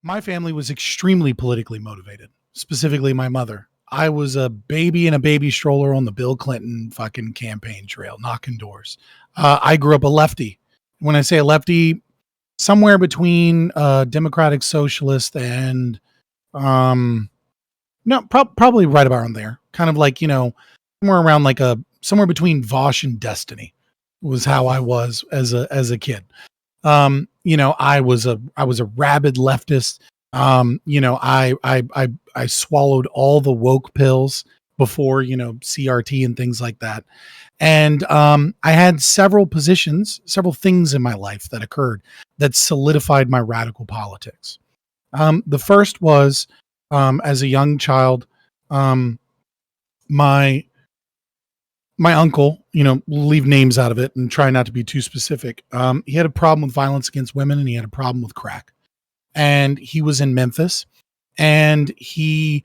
My family was extremely politically motivated, specifically my mother. I was a baby in a baby stroller on the Bill Clinton fucking campaign trail, knocking doors. I grew up a lefty. When I say a lefty, somewhere between democratic socialist and um, no, probably right about there. Kind of like, somewhere around like somewhere between Vosh and Destiny was how I was as a kid. I was a rabid leftist. I swallowed all the woke pills before, CRT and things like that. And I had several things in my life that occurred that solidified my radical politics. The first was, as a young child, my uncle, leave names out of it and try not to be too specific. He had a problem with violence against women, and he had a problem with crack. And he was in Memphis, and he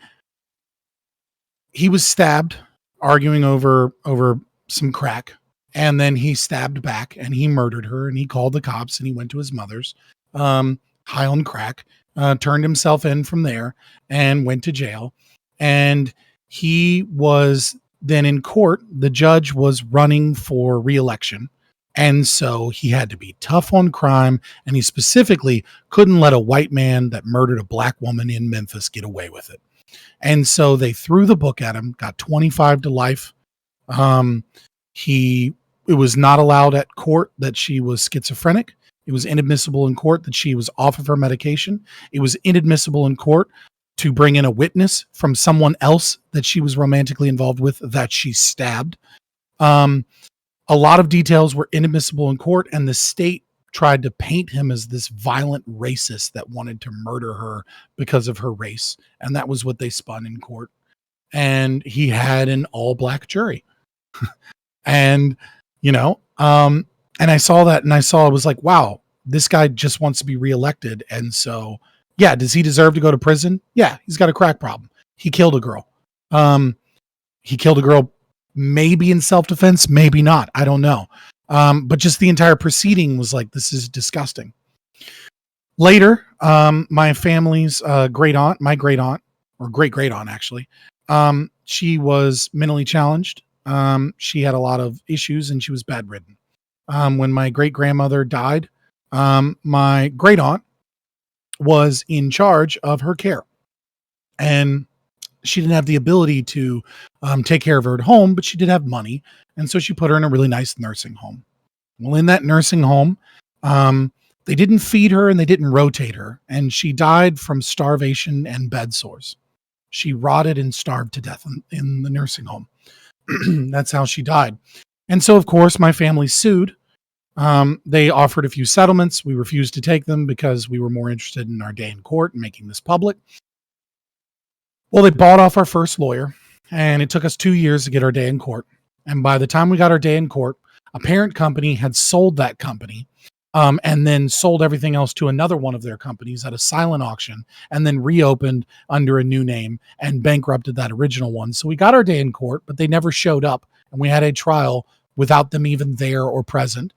was stabbed arguing over some crack. And then he stabbed back and he murdered her, and he called the cops, and he went to his mother's, high on crack, turned himself in from there and went to jail. And he was then in court. The judge was running for re-election. And so he had to be tough on crime. And he specifically couldn't let a white man that murdered a black woman in Memphis get away with it. And so they threw the book at him, got 25 to life. It was not allowed at court that she was schizophrenic. It was inadmissible in court that she was off of her medication. It was inadmissible in court to bring in a witness from someone else that she was romantically involved with that she stabbed. A lot of details were inadmissible in court, and the state tried to paint him as this violent racist that wanted to murder her because of her race. And that was what they spun in court. And he had an all black jury. And, and I saw that, and I was like, wow, this guy just wants to be reelected. And so, yeah, does he deserve to go to prison? Yeah, he's got a crack problem. He killed a girl. Maybe in self-defense, maybe not. I don't know. But just the entire proceeding was like, this is disgusting. Later, my family's great aunt, or great aunt, actually, she was mentally challenged. She had a lot of issues, and she was bedridden. When my great grandmother died, my great aunt was in charge of her care, and she didn't have the ability to take care of her at home, but she did have money. And so she put her in a really nice nursing home. Well, in that nursing home, they didn't feed her and they didn't rotate her. And she died from starvation and bed sores. She rotted and starved to death in the nursing home. That's how she died. And so, of course, my family sued. They offered a few settlements. We refused to take them because we were more interested in our day in court and making this public. Well, they bought off our first lawyer, and it took us 2 years to get our day in court. And by the time we got our day in court, a parent company had sold that company, and then sold everything else to another one of their companies at a silent auction, and then reopened under a new name and bankrupted that original one. So we got our day in court, but they never showed up, and we had a trial without them even there or present.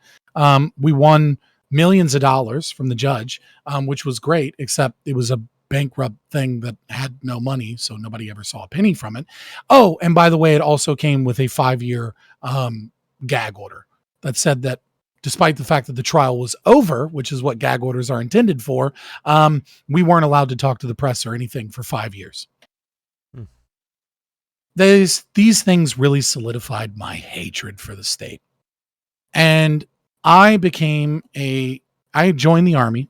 We won millions of dollars from the judge, which was great, except it was a bankrupt thing that had no money, so nobody ever saw a penny from it. Oh, and by the way, it also came with a 5-year gag order that said that despite the fact that the trial was over, which is what gag orders are intended for, we weren't allowed to talk to the press or anything for 5 years. These things really solidified my hatred for the state. And I joined the army,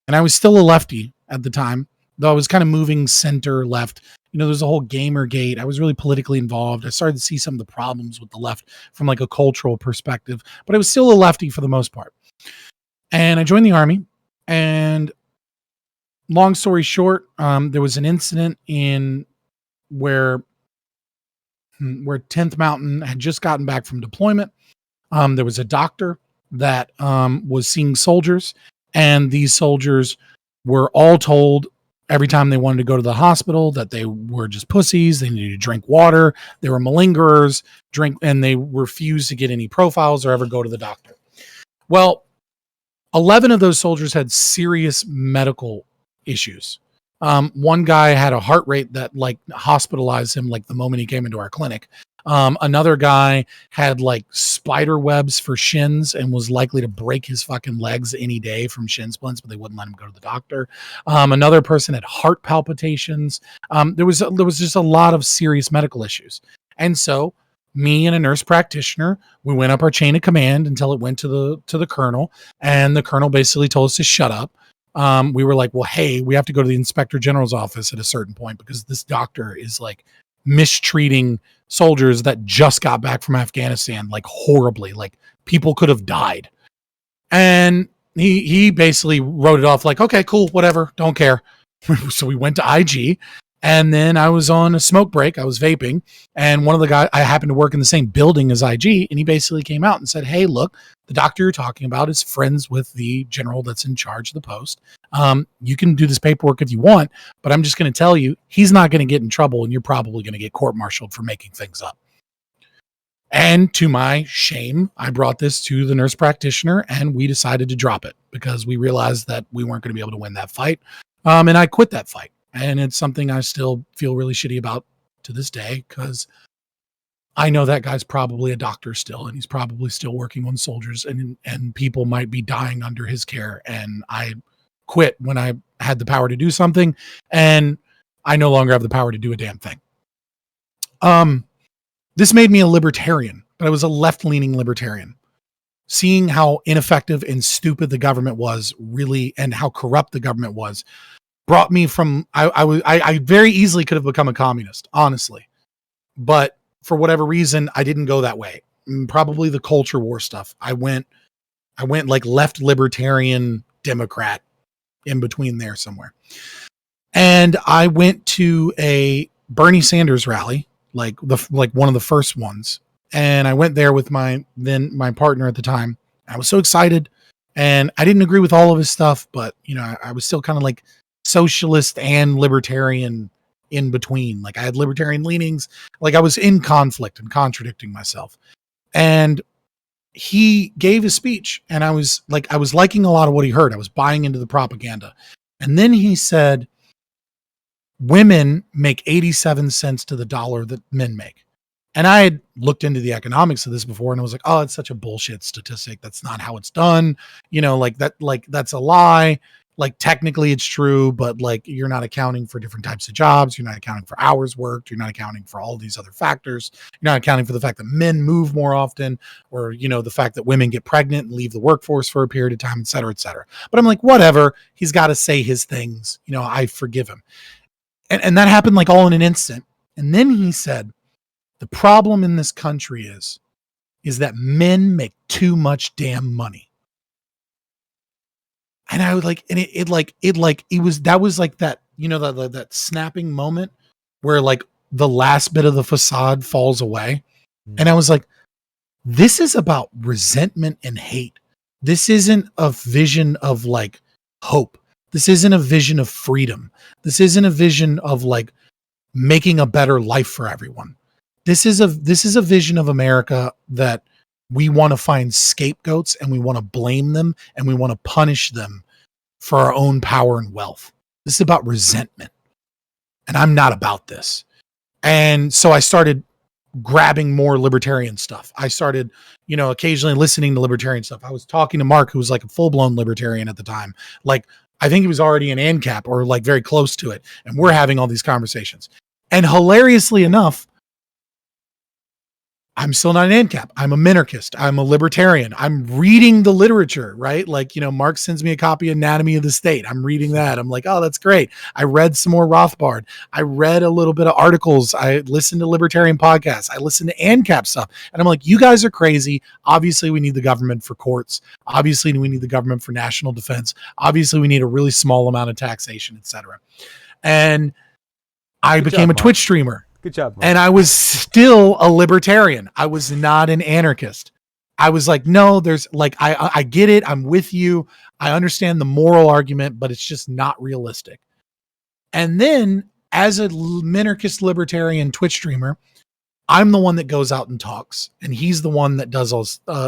and I was still a lefty at the time, though I was kind of moving center left. There's a whole Gamergate. I was really politically involved. I started to see some of the problems with the left from like a cultural perspective, but I was still a lefty for the most part. And I joined the army, and long story short, there was an incident where 10th Mountain had just gotten back from deployment. There was a doctor that was seeing soldiers, and these soldiers were all told every time they wanted to go to the hospital that they were just pussies. They needed to drink water. They were malingerers, and they refused to get any profiles or ever go to the doctor. Well, 11 of those soldiers had serious medical issues. One guy had a heart rate that like hospitalized him like the moment he came into our clinic. Another guy had like spider webs for shins and was likely to break his fucking legs any day from shin splints, but they wouldn't let him go to the doctor. Another person had heart palpitations. There was just a lot of serious medical issues. And so me and a nurse practitioner, we went up our chain of command until it went to the colonel, and the colonel basically told us to shut up. We were like, well, hey, we have to go to the inspector general's office at a certain point because this doctor is like mistreating soldiers that just got back from Afghanistan, like horribly, like people could have died. And he basically wrote it off like, okay, cool, whatever, don't care. So we went to IG, and then I was on a smoke break. I was vaping, and one of the guys, I happened to work in the same building as IG, and he basically came out and said, hey, look, the doctor you're talking about is friends with the general that's in charge of the post. You can do this paperwork if you want, but I'm just going to tell you, he's not going to get in trouble, and you're probably going to get court-martialed for making things up. And to my shame, I brought this to the nurse practitioner, and we decided to drop it because we realized that we weren't going to be able to win that fight. And I quit that fight. And it's something I still feel really shitty about to this day because I know that guy's probably a doctor still, and he's probably still working on soldiers, and people might be dying under his care. And I quit when I had the power to do something, and I no longer have the power to do a damn thing. This made me a libertarian, but I was a left-leaning libertarian. Seeing how ineffective and stupid the government was, really, and how corrupt the government was, brought me from, I very easily could have become a communist, honestly. But for whatever reason, I didn't go that way. Probably the culture war stuff. I went like left libertarian Democrat in between there somewhere. And I went to a Bernie Sanders rally, like one of the first ones. And I went there with my partner at the time. I was so excited, and I didn't agree with all of his stuff, but you know, I was still kind of like socialist and libertarian in between. Like I had libertarian leanings, like I was in conflict and contradicting myself. And he gave his speech, and I was liking a lot of what he heard. I was buying into the propaganda. And then he said, women make 87 cents to the dollar that men make. And I had looked into the economics of this before, and I was like, oh, it's such a bullshit statistic. That's not how it's done. You know, like that's a lie. Like technically it's true, but like you're not accounting for different types of jobs. You're not accounting for hours worked. You're not accounting for all these other factors. You're not accounting for the fact that men move more often, or, you know, the fact that women get pregnant and leave the workforce for a period of time, et cetera, et cetera. But I'm like, whatever, he's got to say his things. You know, I forgive him. And that happened like all in an instant. And then he said, the problem in this country is that men make too much damn money. And I would like, and that was like that, you know, that snapping moment where like the last bit of the facade falls away. And I was like, this is about resentment and hate. This isn't a vision of like hope. This isn't a vision of freedom. This isn't a vision of like making a better life for everyone. This is a vision of America that we want to find scapegoats, and we want to blame them, and we want to punish them for our own power and wealth. This is about resentment. And I'm not about this. And so I started grabbing more libertarian stuff. I started, you know, occasionally listening to libertarian stuff. I was talking to Mark, who was like a full-blown libertarian at the time. Like, I think he was already an ANCAP or like very close to it. And we're having all these conversations. And hilariously enough, I'm still not an ANCAP. I'm a minarchist. I'm a libertarian. I'm reading the literature, right? Like, you know, Mark sends me a copy of Anatomy of the State. I'm reading that. I'm like, oh, that's great. I read some more Rothbard. I read a little bit of articles. I listened to libertarian podcasts. I listened to ANCAP stuff. And I'm like, you guys are crazy. Obviously, we need the government for courts. Obviously, we need the government for national defense. Obviously, we need a really small amount of taxation, etc. And I became a Twitch streamer. Good job, Mark. And I was still a libertarian. I was not an anarchist. I was like, no, there's like, I get it. I'm with you. I understand the moral argument, but it's just not realistic. And then as a minarchist libertarian Twitch streamer, I'm the one that goes out and talks. And he's the one that does all,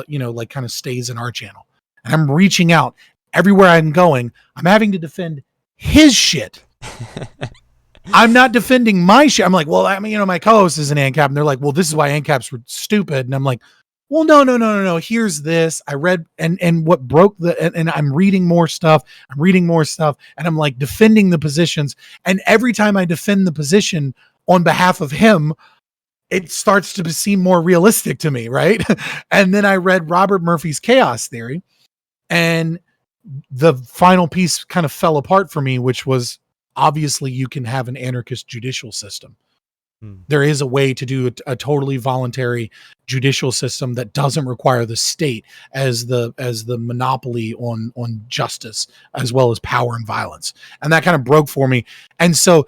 you know, like kind of stays in our channel. And I'm reaching out everywhere I'm going. I'm having to defend his shit. I'm not defending my shit. I'm like, well, I mean, my co-host is an ANCAP, and they're like, well, this is why ANCAPs were stupid. And I'm like, well, no. Here's this. I read and what broke and I'm reading more stuff. And I'm like defending the positions. And every time I defend the position on behalf of him, it starts to seem more realistic to me, right? And then I read Robert Murphy's Chaos Theory, and the final piece kind of fell apart for me, which was obviously you can have an anarchist judicial system. There is a way to do a totally voluntary judicial system that doesn't require the state as the monopoly on justice as well as power and violence. And that kind of broke for me. And so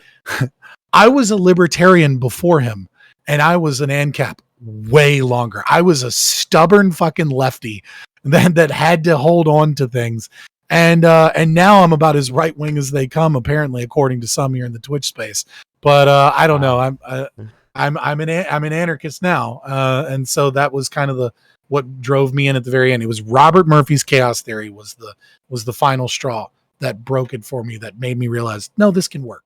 I was a libertarian before him, and I was an ANCAP way longer. I was a stubborn fucking lefty that had to hold on to things. And now I'm about as right wing as they come, apparently, according to some here in the Twitch space. But I don't know. I'm an anarchist now, and so that was kind of what drove me in at the very end. It was Robert Murphy's Chaos Theory was the final straw that broke it for me, that made me realize, no, this can work.